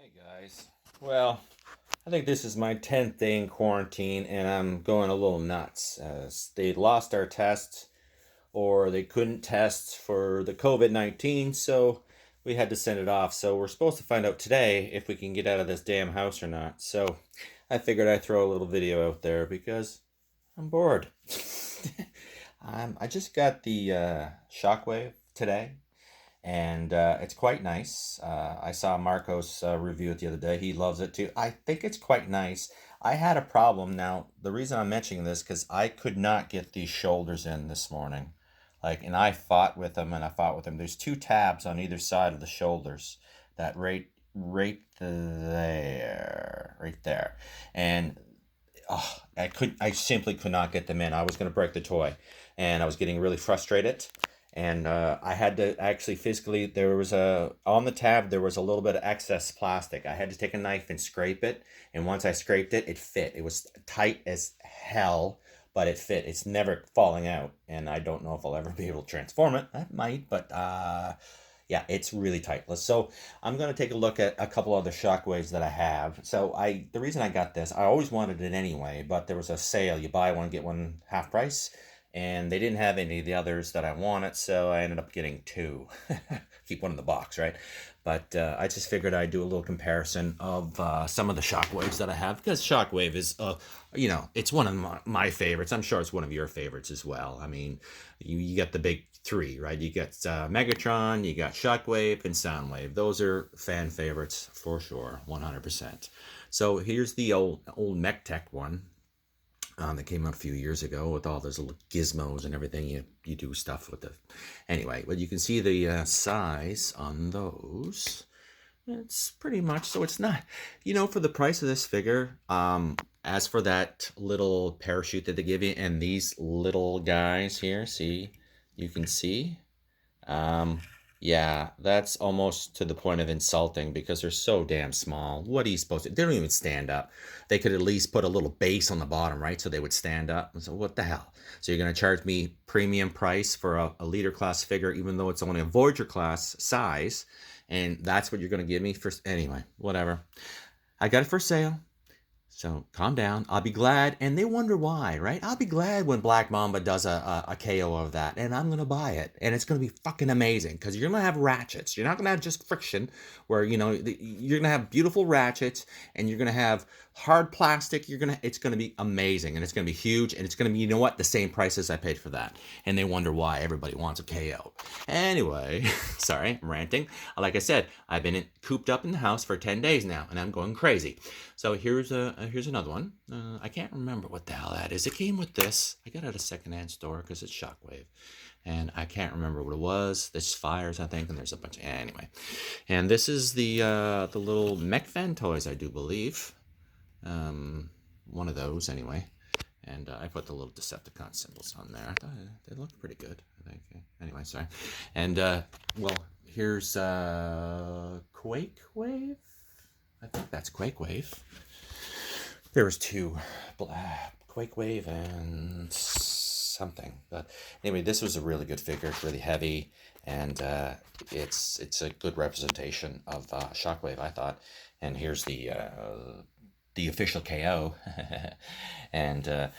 Hey guys. Well, I think this is my 10th day in quarantine and I'm going a little nuts as they lost our tests or they couldn't test for the COVID-19, so we had to send it off. So we're supposed to find out today if we can get out of this damn house or not. So I figured I'd throw a little video out there because I'm bored. I just got the Shockwave today and it's quite nice. I saw Marcos review it the other day. He loves it too. I think it's quite nice. I had a problem. Now, the reason I'm mentioning this because I could not get these shoulders in this morning. And I fought with them and I fought with them. There's two tabs on either side of the shoulders that right there, and I simply could not get them in. I was going to break the toy, and I was getting really frustrated. And I had to actually physically, there was on the tab, there was a little bit of excess plastic. I had to take a knife and scrape it. And once I scraped it, it fit. It was tight as hell, but it fit. It's never falling out. And I don't know if I'll ever be able to transform it. I might, but yeah, it's really tight. So I'm going to take a look at a couple other shockwaves that I have. The reason I got this, I always wanted it anyway, but there was a sale. You buy one, get one half price. And they didn't have any of the others that I wanted, so I ended up getting two. Keep one in the box, right? But I just figured I'd do a little comparison of some of the shockwaves that I have, because shockwave is, it's one of my favorites. I'm sure it's one of your favorites as well. I mean, you got the big three, right? You got Megatron, you got Shockwave, and Soundwave. Those are fan favorites for sure, 100%. So here's the old MechTech one. That came out a few years ago with all those little gizmos and everything. You do stuff with the... Anyway, but you can see the size on those. It's pretty much... So it's not... for the price of this figure, as for that little parachute that they give you, and these little guys here, see? You can see. Yeah, that's almost to the point of insulting because they're so damn small. What are you supposed to... They don't even stand up. They could at least put a little base on the bottom, right? So they would stand up. So what the hell? So you're going to charge me premium price for a leader class figure, even though it's only a Voyager class size. And that's what you're going to give me for... Anyway, whatever. I got it for sale. So calm down. I'll be glad. And they wonder why, right? I'll be glad when Black Mamba does a KO of that. And I'm going to buy it. And it's going to be fucking amazing. Because you're going to have ratchets. You're not going to have just friction. Where, you're going to have beautiful ratchets. And you're going to have hard plastic. It's going to be amazing. And it's going to be huge. And it's going to be, the same price as I paid for that. And they wonder why everybody wants a KO. Anyway, sorry, I'm ranting. Like I said, I've been cooped up in the house for 10 days now. And I'm going crazy. So here's another one. I can't remember what the hell that is. It came with this. I got it at a secondhand store because it's Shockwave. And I can't remember what it was. This fires, I think, and there's a bunch of... Anyway. And this is the little Mech Fan toys, I do believe. One of those, anyway. And I put the little Decepticon symbols on there. I thought they looked pretty good, I think. Anyway, sorry. And, here's Quake Wave. I think that's Quake Wave. There was two, Quake Wave and something. But anyway, this was a really good figure. It's really heavy, and it's a good representation of Shockwave, I thought. And here's the official KO, and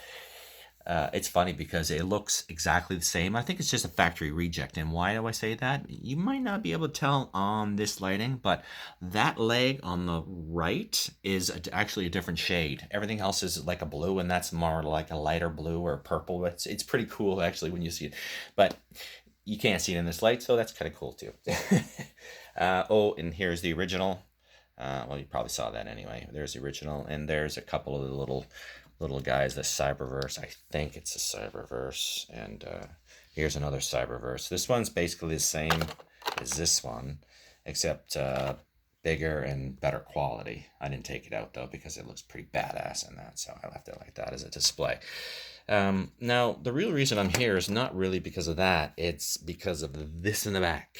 it's funny because it looks exactly the same. I think it's just a factory reject. And why do I say that? You might not be able to tell on this lighting, but that leg on the right is actually a different shade. Everything else is like a blue, and that's more like a lighter blue or purple. It's pretty cool, actually, when you see it. But you can't see it in this light, so that's kind of cool, too. And here's the original. Well, you probably saw that anyway. There's the original, and there's a couple of the little guys, the Cyberverse. I think it's a Cyberverse. And here's another Cyberverse. This one's basically the same as this one, except bigger and better quality. I didn't take it out, though, because it looks pretty badass in that, so I left it like that as a display. Now, the real reason I'm here is not really because of that. It's because of this in the back.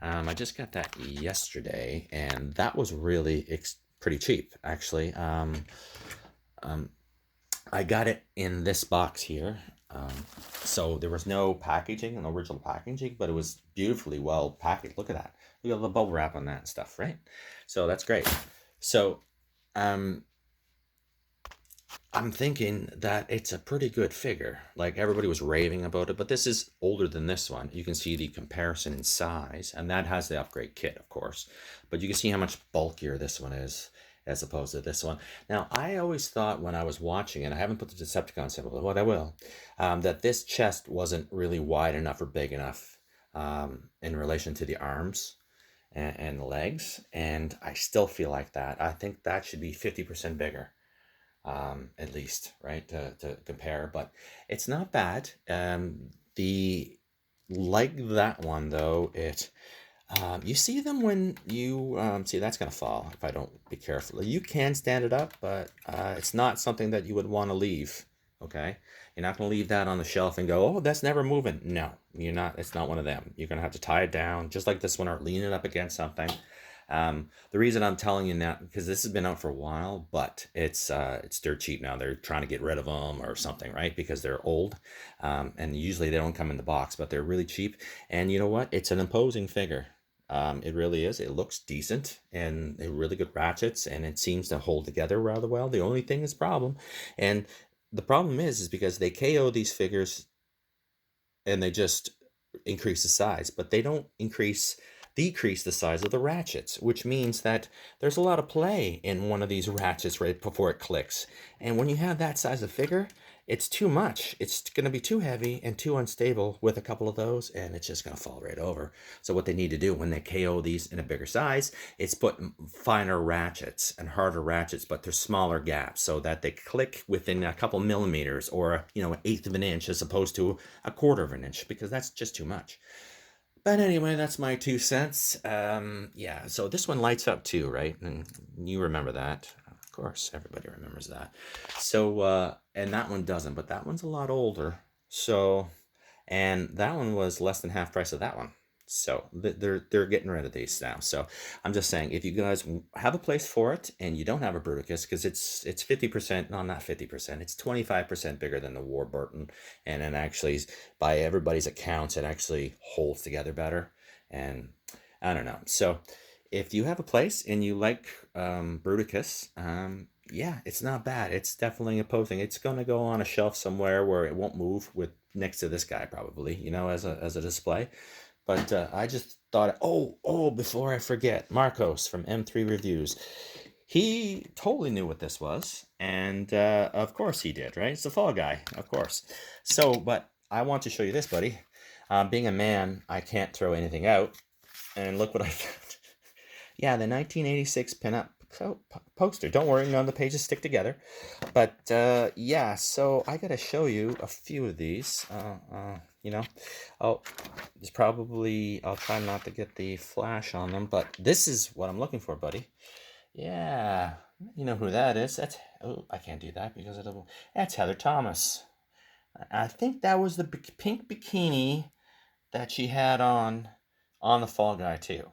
I just got that yesterday, and that was really pretty cheap, actually. I got it in this box here. So there was no packaging, no original packaging, but it was beautifully well packaged. Look at that. We got a little bubble wrap on that and stuff, right? So that's great. So um, I'm thinking that it's a pretty good figure. Like everybody was raving about it, but this is older than this one. You can see the comparison in size, and that has the upgrade kit, of course. But you can see how much bulkier this one is as opposed to this one. Now, I always thought when I was watching it, I haven't put the Decepticon symbol, but I will, that this chest wasn't really wide enough or big enough in relation to the arms and the legs, and I still feel like that. I think that should be 50% bigger, at least, right, to compare. But it's not bad. The like that one though, you see them when you see that's gonna fall if I don't be careful. You can stand it up, but it's not something that you would want to leave. Okay, you're not gonna leave that on the shelf and go, oh, that's never moving. No, you're not. It's not one of them. You're gonna have to tie it down just like this one, or lean it up against something. The reason I'm telling you now, because this has been out for a while, but it's dirt cheap now. They're trying to get rid of them or something, right? Because they're old, and usually they don't come in the box, but they're really cheap. And you know what? It's an imposing figure. It really is. It looks decent, and they're really good ratchets, and it seems to hold together rather well. The only thing is problem, and the problem is because they KO these figures and they just increase the size, but they don't decrease the size of the ratchets, which means that there's a lot of play in one of these ratchets right before it clicks. And when you have that size of figure, it's too much. It's going to be too heavy and too unstable with a couple of those, and it's just going to fall right over. So what they need to do when they KO these in a bigger size is put finer ratchets and harder ratchets, but they're smaller gaps so that they click within a couple millimeters, or an eighth of an inch as opposed to a quarter of an inch, because that's just too much. But anyway, that's my 2 cents. Yeah, so this one lights up too, right? And you remember that. Of course, everybody remembers that. So, and that one doesn't, but that one's a lot older. So, and that one was less than half price of that one. So they're getting rid of these now. So I'm just saying, if you guys have a place for it and you don't have a Bruticus, because it's 50%, no, not 50%, it's 25% bigger than the Warburton, and then actually, by everybody's accounts, it actually holds together better. And I don't know. So if you have a place and you like Bruticus, yeah, it's not bad. It's definitely imposing. It's going to go on a shelf somewhere where it won't move with next to this guy, probably, as a display. But I just thought, before I forget, Marcos from M3 Reviews, he totally knew what this was, and of course he did, right? It's the Fall Guy, of course. So, but I want to show you this, buddy. Being a man, I can't throw anything out, and look what I found. Yeah, the 1986 pinup poster. Don't worry, none of the pages stick together. But yeah, so I gotta show you a few of these. I'll try not to get the flash on them, but this is what I'm looking for, buddy. Yeah, you know who that is. I can't do that because that's Heather Thomas. I think that was the pink bikini that she had on the Fall Guy too.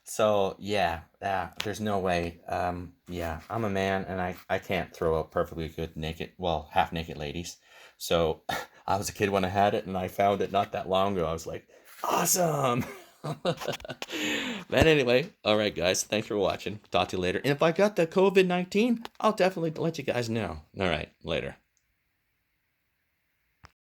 So yeah, there's no way. Yeah, I'm a man, and I can't throw out perfectly good naked, well, half naked ladies. So I was a kid when I had it, and I found it not that long ago. I was like, awesome. But anyway, all right, guys, thanks for watching. Talk to you later. And if I got the COVID-19, I'll definitely let you guys know. All right, later.